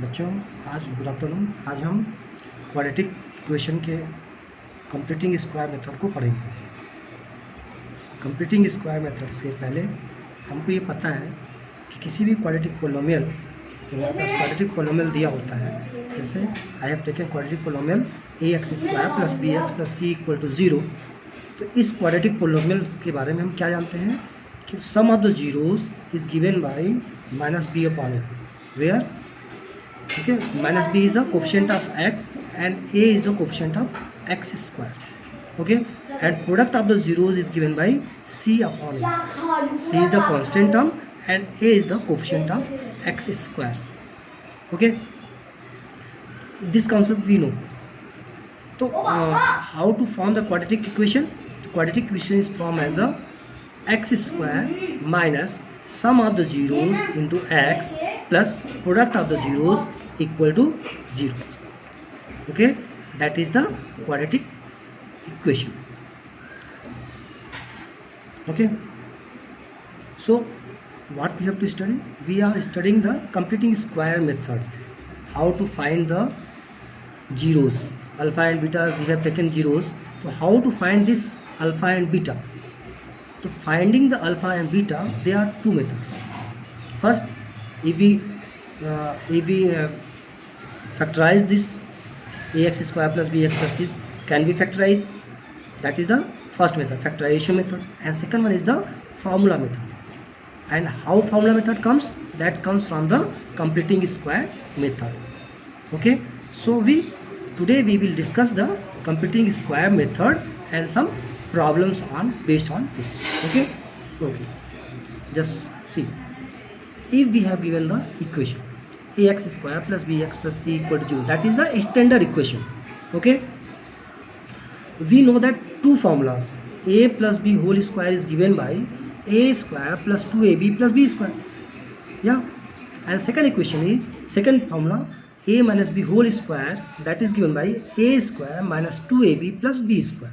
बच्चों आज good afternoon. आज हम क्वाड्रेटिक इक्वेशन के कंप्लीटिंग स्क्वायर मेथड को पढ़ेंगे। कंप्लीटिंग स्क्वायर मेथड से पहले हमको ये पता है कि किसी भी क्वाड्रेटिक पोलिनोमियल, जो हमारे पास क्वाड्रेटिक पोलिनोमियल दिया होता है, जैसे I have taken quadratic polynomial ax² plus bx plus c equal to 0। तो इस क्वाड्रेटिक पोलिनोमियल के बारे में हम क्या जानते हैं कि sum of the zeroes is given by -b/a, where okay, -b is the coefficient of x and a is the coefficient of x², okay, and product of the zeros is given by c/a. C is the constant term and a is the coefficient of x², okay. This concept we know. So how to form the quadratic equation? The quadratic equation is formed as a x² minus sum of the zeros into x plus product of the zeros equal to 0, okay. That is the quadratic equation, okay. So what we have to study? We are studying the completing square method, how to find the zeros, alpha and beta. We have taken zeros, so how to find this alpha and beta? So finding the alpha and beta, there are two methods. First, if we factorize this ax² plus bx plus c, can be factorized. That is the first method, factorization method. And second one is the formula method. And how formula method comes? That comes from the completing square method, okay. So today we will discuss the completing square method and some problems based on this, okay. Just see, if we have given the equation ax² plus bx plus c equal to 0, that is the standard equation, okay. We know that two formulas, a plus b whole square is given by a² plus 2ab plus b², yeah. And second equation is, second formula, a minus b whole square, that is given by a² minus 2ab plus b².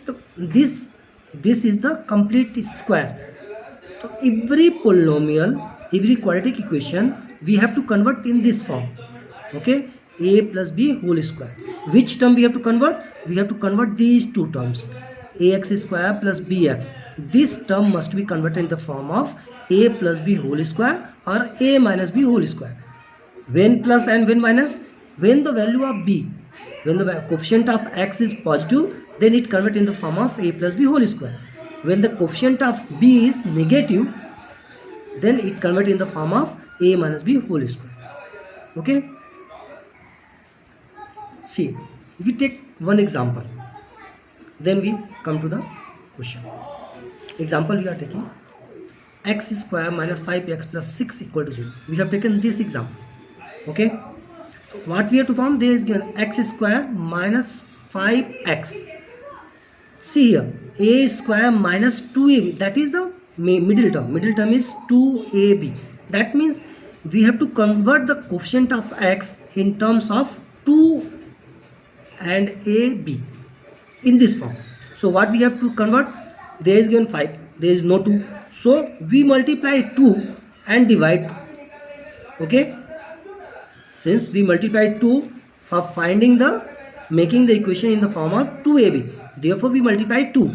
So this is the complete square. So every polynomial, every quadratic equation, we have to convert in this form, okay. A plus b whole square. Which term we have to convert? We have to convert these two terms, ax² plus bx. This term must be converted in the form of a plus b whole square or a minus b whole square. When plus and when minus? When the value of b, when the coefficient of x is positive, then it convert in the form of a plus b whole square. When the coefficient of b is negative, then it convert in the form of a minus b whole square, okay. See, if we take one example, then we come to the question. Example we are taking x² minus 5x plus 6 equal to 0. We have taken this example, okay. What we have to form? There is given x² minus 5x. See here, a² minus 2ab, that is the middle term. Middle term is 2ab. That means we have to convert the coefficient of x in terms of 2 and ab in this form. So what we have to convert? There is given 5, there is no 2, so we multiply 2 and divide 2, okay. Since we multiply 2 for finding making the equation in the form of 2ab, therefore we multiply 2.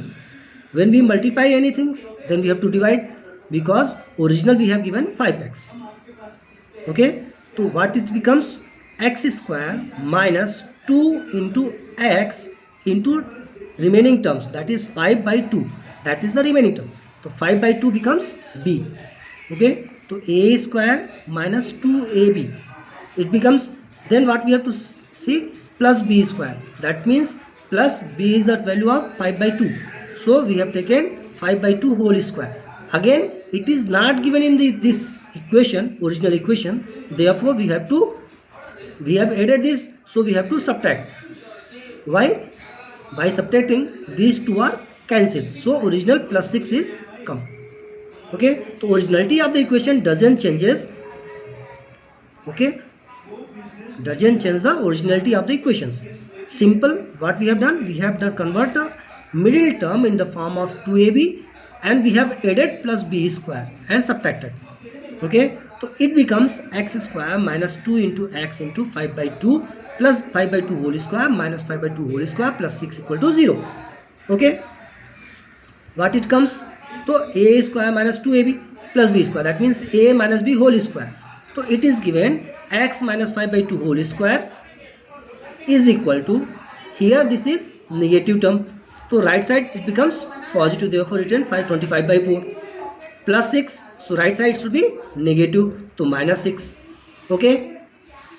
When we multiply anything, then we have to divide, because original we have given 5x, okay. So what it becomes? x² minus 2 into x into remaining terms, that is 5 by 2, that is the remaining term. So 5 by 2 becomes b, okay. So a² minus 2ab, it becomes, then what we have to see, plus b². That means plus b is the value of 5 by 2. So we have taken 5 by 2 whole square. Again, it is not given in this equation, original equation. Therefore, we have added this. So we have to subtract. Why? By subtracting, these two are cancelled. So original plus 6 is come. Okay. So originality of the equation doesn't changes. Okay. Doesn't change the originality of the equations. Simple. What we have done? We have done convert the middle term in the form of 2ab, and we have added plus b² and subtracted. Okay, So it becomes x square minus 2 into x into 5 by 2 plus 5 by 2 whole square minus 5 by 2 whole square plus 6 equal to 0. Okay, what it comes? So a square minus 2ab plus b square, that means a minus b whole square. So it is given x minus 5 by 2 whole square is equal to, here this is negative term, so right side it becomes positive, therefore written 525 by 4 plus 6, so right side should be negative, so minus 6. Okay,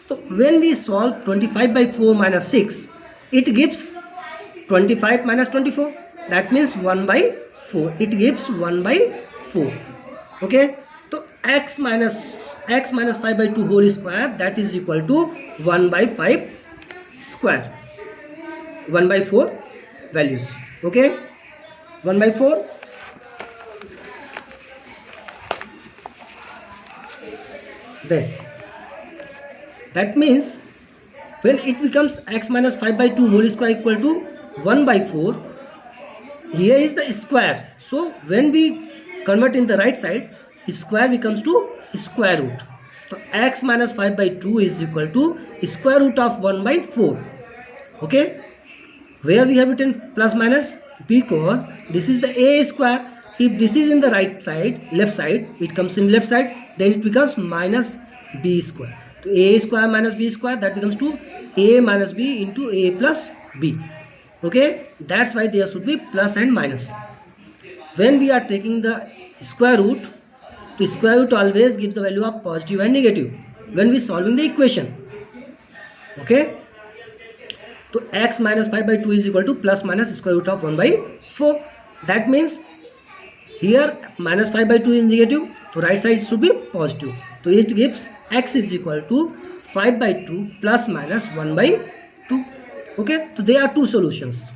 so when we solve 25 by 4 minus 6, it gives 25 minus 24, that means 1 by 4, it gives 1 by 4. Okay, so x minus 5 by 2 whole square, that is equal to 1 by 5 square, 1 by 4 values. Okay, 1 by 4. Then that means when it becomes x minus 5 by 2 whole square equal to 1 by 4, here is the square, so when we convert in the right side, square becomes to square root. So x minus 5 by 2 is equal to square root of 1 by 4. Okay, where we have written plus minus, because this is the a square. If this is in the right side, left side, it comes in left side, then it becomes minus b square. So a square minus b square, that becomes to a minus b into a plus b. Okay, that's why there should be plus and minus. When we are taking the square root, the square root always gives the value of positive and negative when we solving the equation. Okay, so x minus 5 by 2 is equal to plus minus square root of 1 by 4. That means here minus 5 by 2 is negative, so right side should be positive. So it gives x is equal to 5 by 2 plus minus 1 by 2. Okay, so there are two solutions.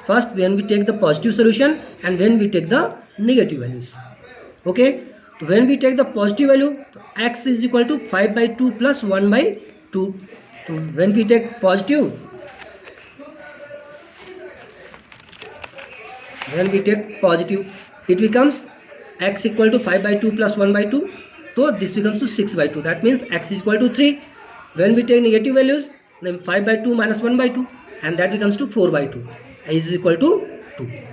First when we take the positive solution and when we take the negative values. Okay, so when we take the positive value, x is equal to 5 by 2 plus 1 by 2. So when we take positive, it becomes x equal to 5 by 2 plus 1 by 2. So this becomes to 6 by 2. That means x is equal to 3. When we take negative values, then 5 by 2 minus 1 by 2, and that becomes to 4 by 2. Is equal to 2.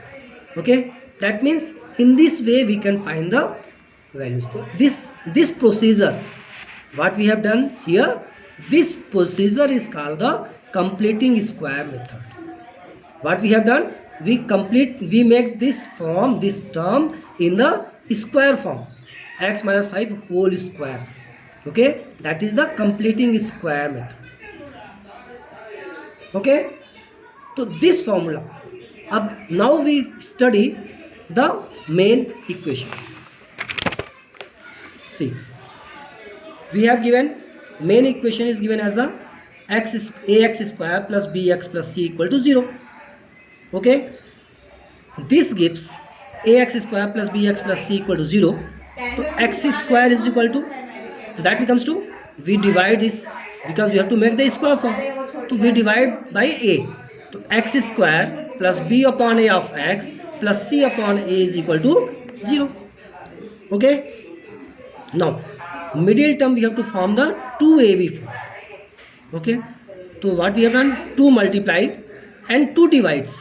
Okay, that means in this way we can find the values. So this procedure, what we have done here, this procedure is called the completing square method. What we have done, we make this form, this term in the square form, x minus 5 whole square. Okay, that is the completing square method. Okay, so this formula. Now we study the main equation. See, we have given main equation is given as a ax square plus bx plus c equal to 0. Okay, this gives ax square plus bx plus c equal to 0. So x square is equal to, so that becomes to, we divide this because we have to make the square form. So we divide by a. So x square plus b upon a of x plus c upon a is equal to 0. Okay, now middle term we have to form the 2ab form. Okay, so what we have done, 2 multiplied and 2 divides,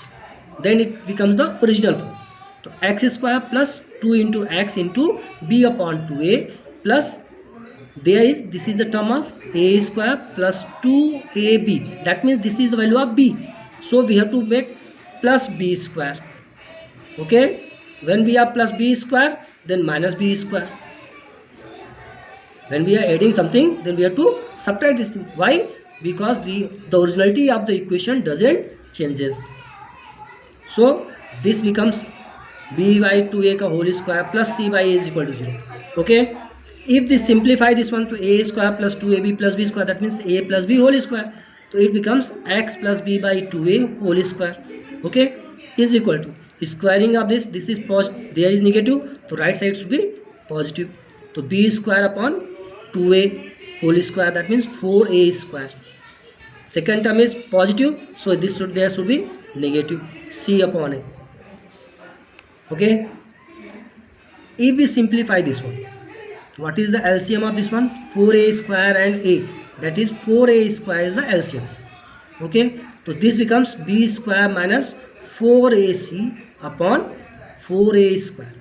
then it becomes the original form. So x square plus 2 into x into b upon 2a plus, this is the term of a square plus 2ab, that means this is the value of b, so we have to make plus b square. Okay, when we have plus b square, then minus b square. When we are adding something, then we have to subtract this thing. Why? Because the originality of the equation doesn't changes. So this becomes b by 2a ka whole square plus c by a is equal to 0. Okay, if we simplify this one to a square plus 2ab plus b square, that means a plus b whole square. So it becomes x plus b by 2a whole square. Okay, is equal to, squaring of this is positive, there is negative, so right side should be positive. So b square upon 2a whole square, that means 4a square. Second term is positive, so there should be negative, c upon a. Okay, if we simplify this one, What is the LCM of this one? 4a square and a, that is 4a square is the LCM. Okay, so this becomes b square minus 4ac upon 4a square.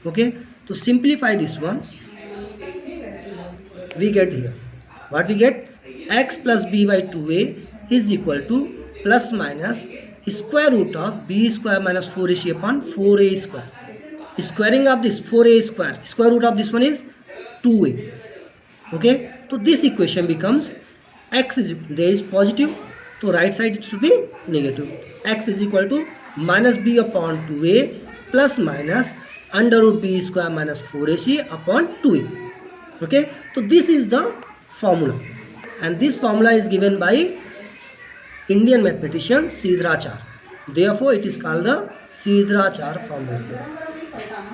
Okay, to simplify this one, we get here, what we get, x plus b by 2a is equal to plus minus square root of b square minus 4ac upon 4a square. Squaring of this 4a square root of this one is 2a. Okay, so this equation becomes x is, there is positive, so right side it should be negative. X is equal to minus b upon 2a plus minus under root b square minus 4ac upon 2a. Okay, so this is the formula, and this formula is given by Indian mathematician Sidrachar. Therefore, it is called the Sidrachar formula.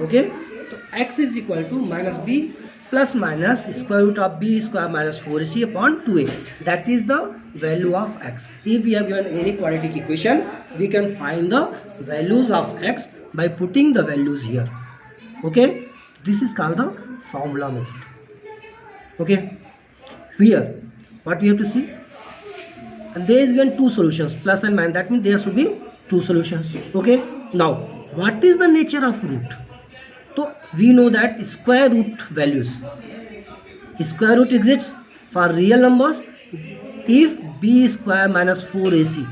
Okay, so x is equal to minus b plus minus square root of b square minus 4ac upon 2a. That is the value of x. If we have given any quadratic equation, we can find the values of x by putting the values here. Okay, this is called the formula method. Okay, here what we have to see, and there is given two solutions, plus and minus, that means there should be two solutions. Okay, now what is the nature of root? So we know that square root values, square root exists for real numbers if b square minus 4ac,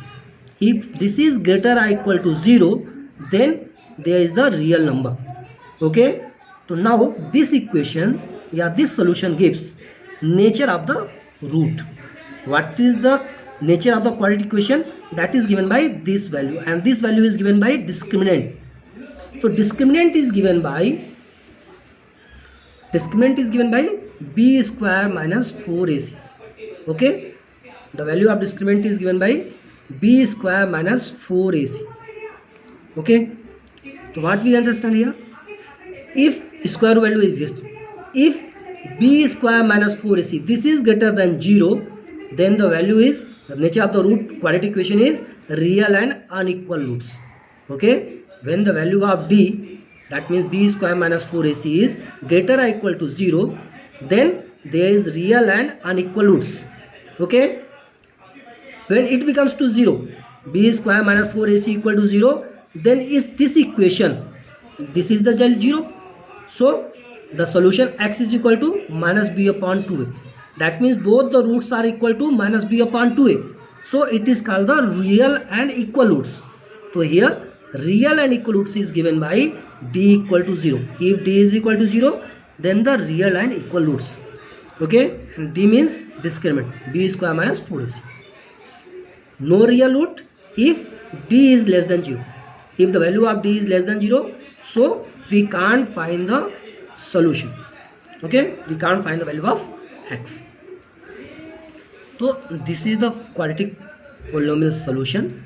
if this is greater or equal to 0, then there is the real number. Okay, so now this equation, this solution gives nature of the root. What is the nature of the quadratic equation? That is given by this value, and this value is given by discriminant. So discriminant is given by b square minus 4ac. Okay, the value of discriminant is given by b square minus 4ac. Okay, so what we understand here, if square root value exists, if b square minus 4ac this is greater than 0, then the value is, the nature of the root quadratic equation is real and unequal roots. Okay, when the value of d, that means b square minus 4ac is greater or equal to 0, then there is real and unequal roots. Okay, when it becomes to 0, b square minus 4ac equal to 0, then is this equation, this is the 0. So the solution x is equal to minus b upon 2a. That means both the roots are equal to minus b upon 2a. So it is called the real and equal roots. So here real and equal roots is given by d equal to 0. If d is equal to 0, then the real and equal roots. Okay, and d means discriminant, b square minus 4ac. No real root if d is less than 0. If the value of d is less than 0, so we can't find the solution. Okay, we can't find the value of x. So this is the quadratic polynomial solution.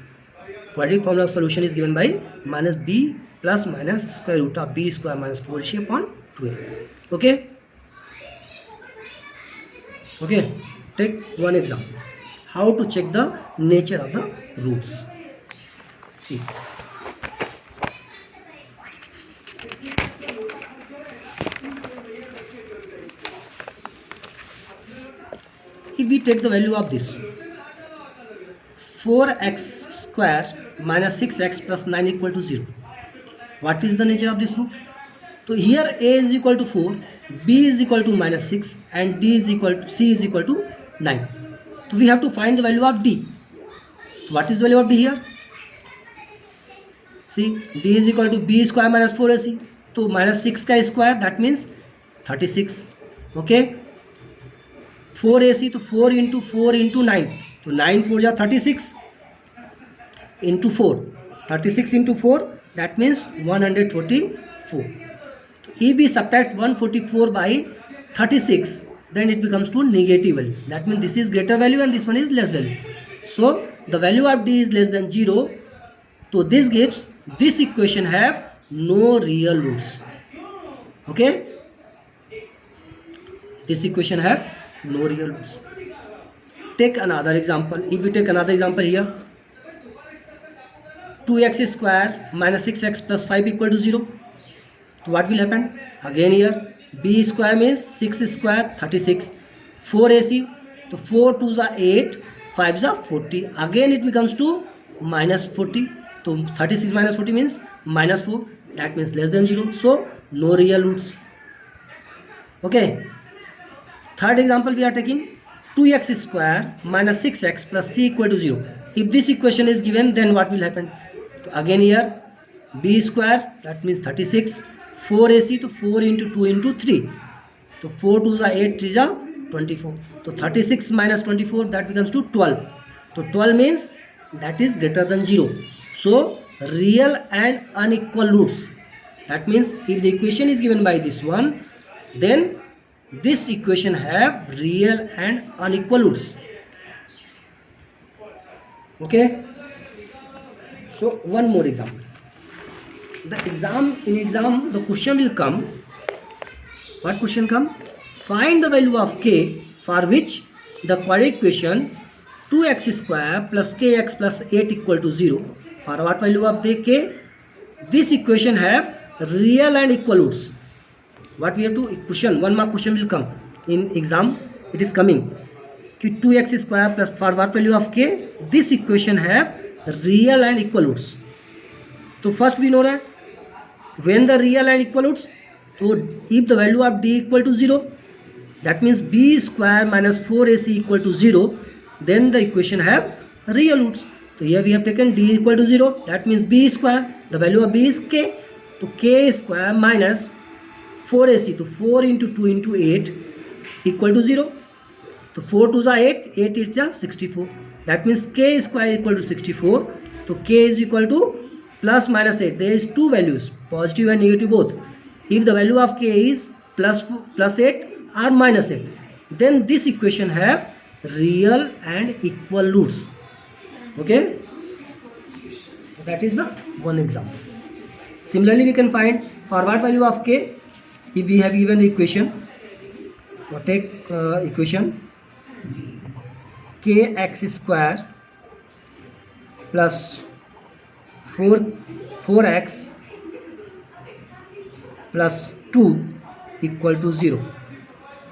Quadratic polynomial solution is given by minus b plus minus square root of b square minus 4ac upon 2a. Okay, okay, take one example, how to check the nature of the roots. See, if we take the value of this 4x square minus 6x plus 9 equal to 0, what is the nature of this root? So here a is equal to 4, b is equal to minus 6, and d is equal to, c is equal to 9. So we have to find the value of d. What is the value of d here? See, d is equal to b square minus 4ac. So minus 6 ka square, that means 36. Okay, 4ac, to 4 into 9, so 9 4 ja 36 into 4, 36 into 4, that means 144. So if we subtract 144 by 36, then it becomes to negative values. That means this is greater value and this one is less value. So the value of d is less than 0. So this gives, this equation have no real roots. Okay, this equation have no real roots. Take another example. If we take another example here, 2x square minus 6x plus 5 equal to 0. So what will happen? Again here b square means 6 square 36, 4ac, so 4 2s are 8, 5s are 40, again it becomes to minus 40, so 36 minus 40 means minus 4, that means less than 0, so no real roots. Okay, third example we are taking 2x square minus 6x plus 3 equal to 0. If this equation is given, then what will happen? So again here b square, that means 36, 4ac to 4 into 2 into 3, so 4 2s are 8, 3s are 24, so 36 minus 24, that becomes to 12, so 12 means that is greater than 0, so real and unequal roots. That means if the equation is given by this one, then this equation have real and unequal roots. Okay, so one more example. In exam the question will come. What question come? Find the value of k for which the quadratic equation 2x square plus kx plus 8 equal to 0. For what value of the k? This equation have real and equal roots. What we have to question, one mark question will come in exam, it is coming 2x square plus for what value of k, this equation have real and equal roots. So first we know that when the real and equal roots, so if the value of d equal to 0, that means b square minus 4ac equal to 0, then the equation have real roots. So here we have taken d equal to 0, that means b square, the value of b is k, so k square minus 4ac to 4 into 2 into 8 equal to 0. So 4 2s are 8, 8 is just 64. That means k square equal to 64. So k is equal to plus minus 8. There is two values, positive and negative both. If the value of k is plus 8 or minus 8, then this equation have real and equal roots. Okay, that is the one example. Similarly, we can find for what value of k. If we have given the equation, take equation kx square plus 4x plus 2 equal to 0.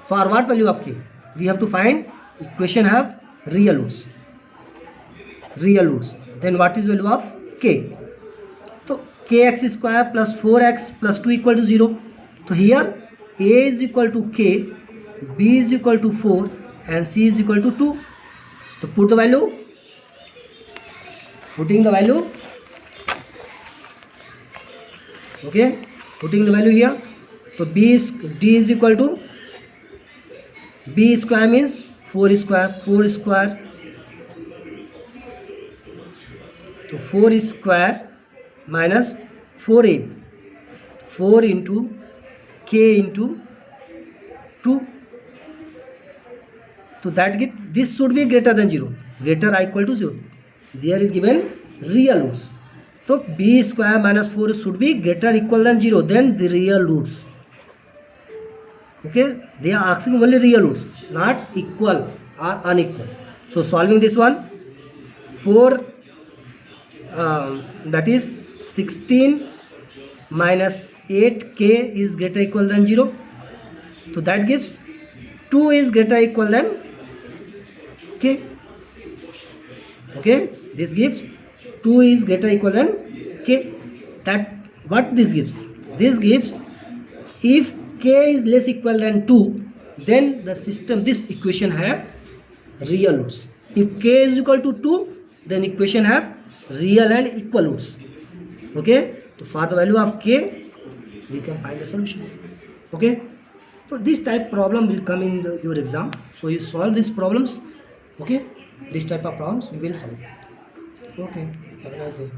For what value of k? We have to find equation have real roots. Then what is value of k? So kx square plus 4x plus 2 equal to 0. So here a is equal to k, b is equal to 4 and c is equal to 2. So put the value, putting the value, okay, putting the value here. So d is equal to b square means 4 square, so 4 square minus 4a, 4 into k into 2. So that gives, this should be greater than 0, greater or equal to 0. There is given real roots. So b square minus 4 should be greater or equal than 0, then the real roots. Okay, they are asking only real roots, not equal or unequal. So solving this one, 4 that is 16 minus 8k is greater or equal than 0. So that gives 2 is greater or equal than k. Okay, this gives 2 is greater or equal than k. That what this gives? This gives if k is less equal than 2, then the system, this equation have real roots. If k is equal to 2, then equation have real and equal roots. Okay, so for the value of k, we can find the solutions. Okay, so this type problem will come in your exam. So you solve these problems. Okay, this type of problems you will solve. Okay, have a nice day.